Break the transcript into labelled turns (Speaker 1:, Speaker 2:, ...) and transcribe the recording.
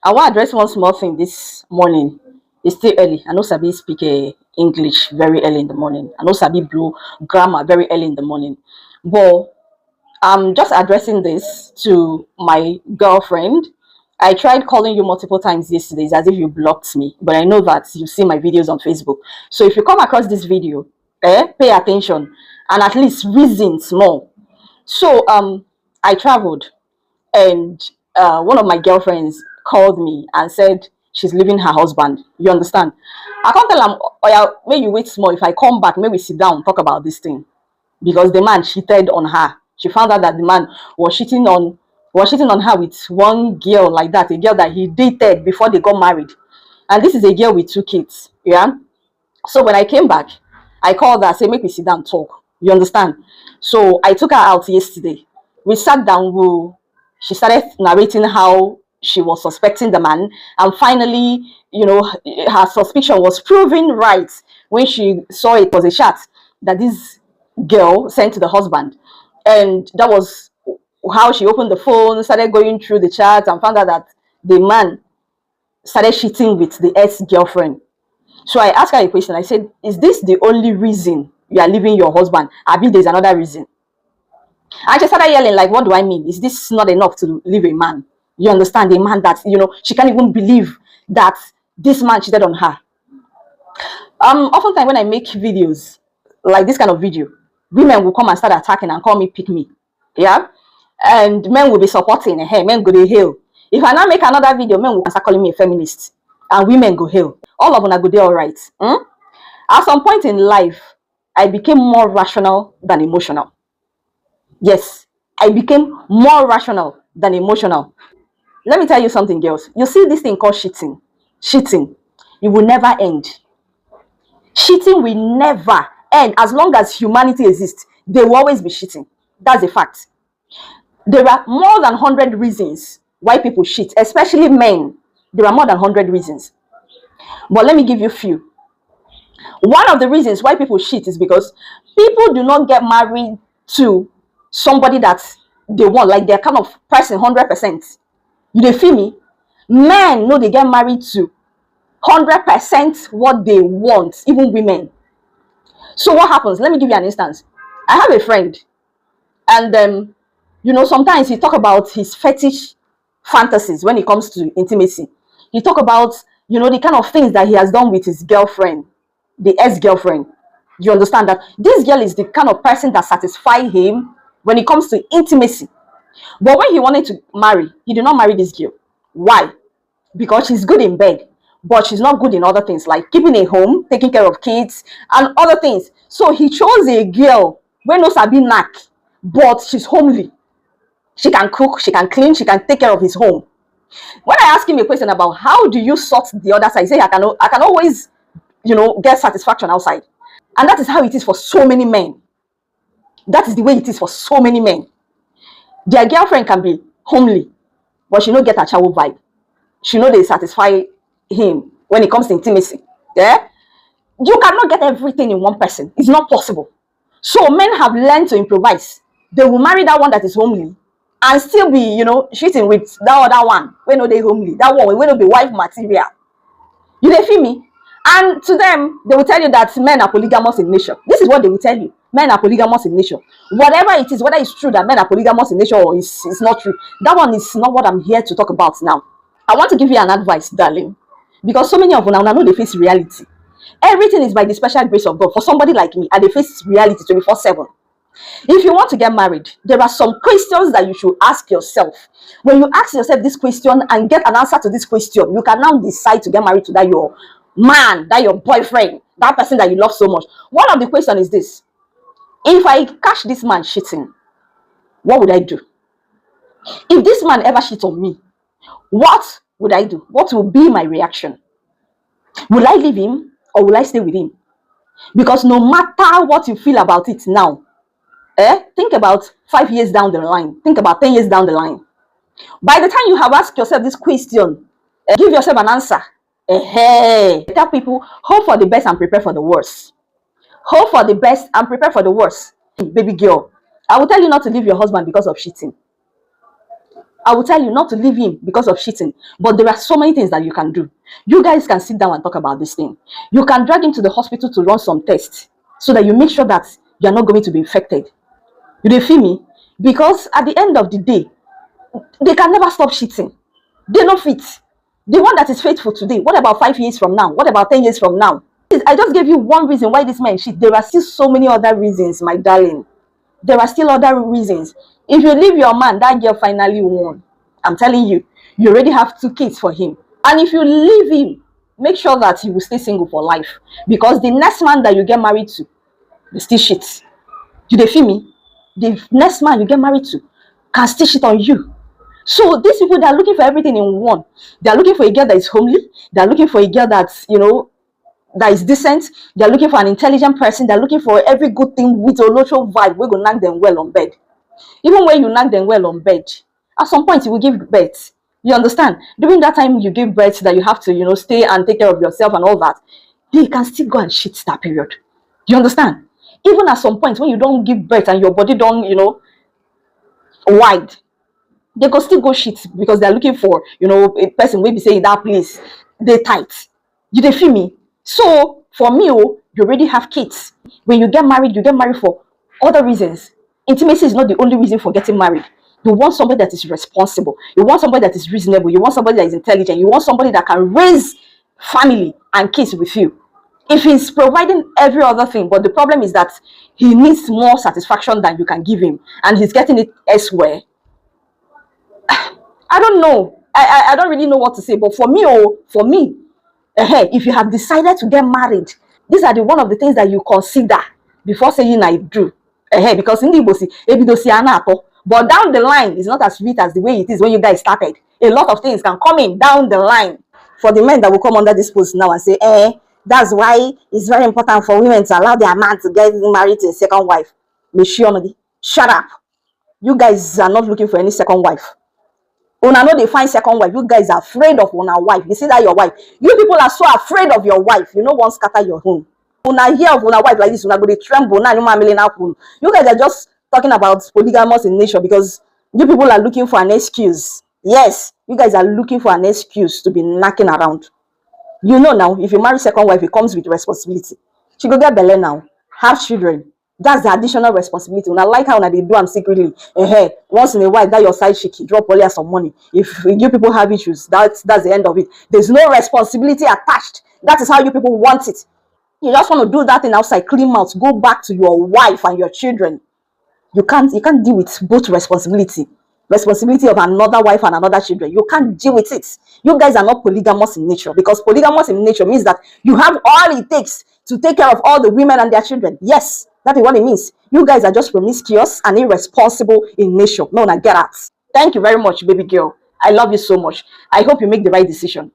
Speaker 1: I want to address one small thing this morning. It's still early. I know Sabi speak English very early in the morning. I know Sabi blue grammar very early in the morning. But I'm just addressing this to my girlfriend. I tried calling you multiple times yesterday. It's as if you blocked me. But I know that you see my videos on Facebook. So if you come across this video, pay attention and at least reason small. So I traveled and one of my girlfriends called me and said she's leaving her husband. You understand? I can't tell him, oh yeah, may you wait small. If I come back, maybe sit down, talk about this thing. Because the man cheated on her. She found out that the man was cheating on her with one girl like that, a girl that he dated before they got married. And this is a girl with 2 kids. Yeah. So when I came back, I called her, say, make me sit down talk. You understand? So I took her out yesterday. We sat down, she started narrating how she was suspecting the man, and finally, her suspicion was proven right when she saw it was a chat that this girl sent to the husband. And that was how she opened the phone, started going through the chat, and found out that the man started cheating with the ex-girlfriend. So I asked her a question. I said, is this the only reason you are leaving your husband? I mean, there's another reason. And she started yelling, like, what do I mean? Is this not enough to leave a man? You understand? A man that, she can't even believe that this man cheated on her. Oftentimes when I make videos, like this kind of video, women will come and start attacking and call me pick me. Yeah? And men will be supporting, hey, men go to hell. If I now make another video, men will start calling me a feminist. And women go hell. All of them are go there all right. At some point in life, I became more rational than emotional. Yes, I became more rational than emotional. Let me tell you something, girls. You see this thing called cheating. Cheating. It will never end. Cheating will never end. As long as humanity exists, there will always be cheating. That's a fact. There are more than 100 reasons why people cheat, especially men. There are more than 100 reasons. But let me give you a few. One of the reasons why people cheat is because people do not get married to somebody that they want, like they're kind of person 100%. You dey feel me? Men know they get married to 100% what they want, even women. So what happens? Let me give you an instance. I have a friend, and sometimes he talk about his fetish fantasies when it comes to intimacy. He talk about the kind of things that he has done with his girlfriend, the ex-girlfriend. You understand that this girl is the kind of person that satisfies him when it comes to intimacy. But when he wanted to marry, he did not marry this girl. Why? Because she's good in bed, but she's not good in other things like keeping a home, taking care of kids, and other things. So he chose a girl when no sabi knack, but she's homely. She can cook, she can clean, she can take care of his home. When I ask him a question about how do you sort the other side, he say I can always, get satisfaction outside. And that is how it is for so many men. That is the way it is for so many men. Their girlfriend can be homely, but she no get a child vibe. She know they satisfy him when it comes to intimacy. Yeah? You cannot get everything in one person. It's not possible. So men have learned to improvise. They will marry that one that is homely and still be, cheating with that other one when no they homely. That one will be wife material. You dey feel me? And to them, they will tell you that men are polygamous in nature. This is what they will tell you. Men are polygamous in nature. Whatever it is, whether it's true that men are polygamous in nature or it's not true, that one is not what I'm here to talk about now. I want to give you an advice, darling, because so many of you now know they face reality. Everything is by the special grace of God. For somebody like me, I they face reality 24/7. If you want to get married, there are some questions that you should ask yourself. When you ask yourself this question and get an answer to this question, you can now decide to get married to that your man, that your boyfriend, that person that you love so much. One of the questions is this: if I catch this man cheating, what would I do? If this man ever cheats on me, what would I do? What will be my reaction? Will I leave him or will I stay with him? Because no matter what you feel about it now, think about 5 years down the line. Think about 10 years down the line. By the time you have asked yourself this question, give yourself an answer. Tell people, hope for the best and prepare for the worst. Hope for the best and prepare for the worst. Baby girl, I will tell you not to leave your husband because of cheating. I will tell you not to leave him because of cheating, but there are so many things that you can do. You guys can sit down and talk about this thing. You can drag him to the hospital to run some tests so that you make sure that you're not going to be infected. You dey feel me? Because at the end of the day, they can never stop cheating. They no fit. The one that is faithful today, what about 5 years from now? What about 10 years from now? I just gave you one reason why this man cheat. There are still so many other reasons, my darling. There are still other reasons. If you leave your man, that girl finally won. I'm telling you, you already have 2 kids for him. And if you leave him, make sure that he will stay single for life. Because the next man that you get married to, they still shit. You dey feel me? The next man you get married to can still shit on you. So these people, they are looking for everything in one. They are looking for a girl that is homely. They are looking for a girl that's, that is decent. They are looking for an intelligent person. They are looking for every good thing with a neutral vibe. We're going to knock them well on bed. Even when you knock them well on bed, at some point you will give birth. You understand? During that time you give birth, that you have to, stay and take care of yourself and all that, they can still go and shit that period. You understand? Even at some point when you don't give birth and your body don't, wide, they go still go shit because they're looking for, a person maybe say that place, they tight. You dey feel me? So for me, you already have kids. When you get married for other reasons. Intimacy is not the only reason for getting married. You want somebody that is responsible. You want somebody that is reasonable. You want somebody that is intelligent. You want somebody that can raise family and kids with you. If he's providing every other thing, but the problem is that he needs more satisfaction than you can give him, and he's getting it elsewhere, I don't know. I don't really know what to say. But for me, if you have decided to get married, these are the one of the things that you consider before saying I do. Because in the Igbo, but down the line, it's not as sweet as the way it is when you guys started. A lot of things can come in down the line. For the men that will come under this post now and say, that's why it's very important for women to allow their man to get married to a second wife. Shut up. You guys are not looking for any second wife. Una know they find second wife. You guys are afraid of una wife. You see that your wife. You people are so afraid of your wife. You know, one scatter your home. Una hear of una wife like this, una go dey tremble. You guys are just talking about polygamous in nature because you people are looking for an excuse. Yes, you guys are looking for an excuse to be knocking around. You know now, if you marry second wife, it comes with responsibility. She go get belle now, have children. That's the additional responsibility. Una like how they do them secretly. Once in a while, that your side chick drop only some money. If you people have issues, that's the end of it. There's no responsibility attached. That is how you people want it. You just want to do that thing outside, clean mouth, go back to your wife and your children. You can't deal with both responsibility of another wife and another children. You can't deal with it. You guys are not polygamous in nature, because polygamous in nature means that you have all it takes to take care of all the women and their children. Yes, that is what it means. You guys are just promiscuous and irresponsible in nature. No, I get that. Thank you very much, baby girl. I love you so much. I hope you make the right decision.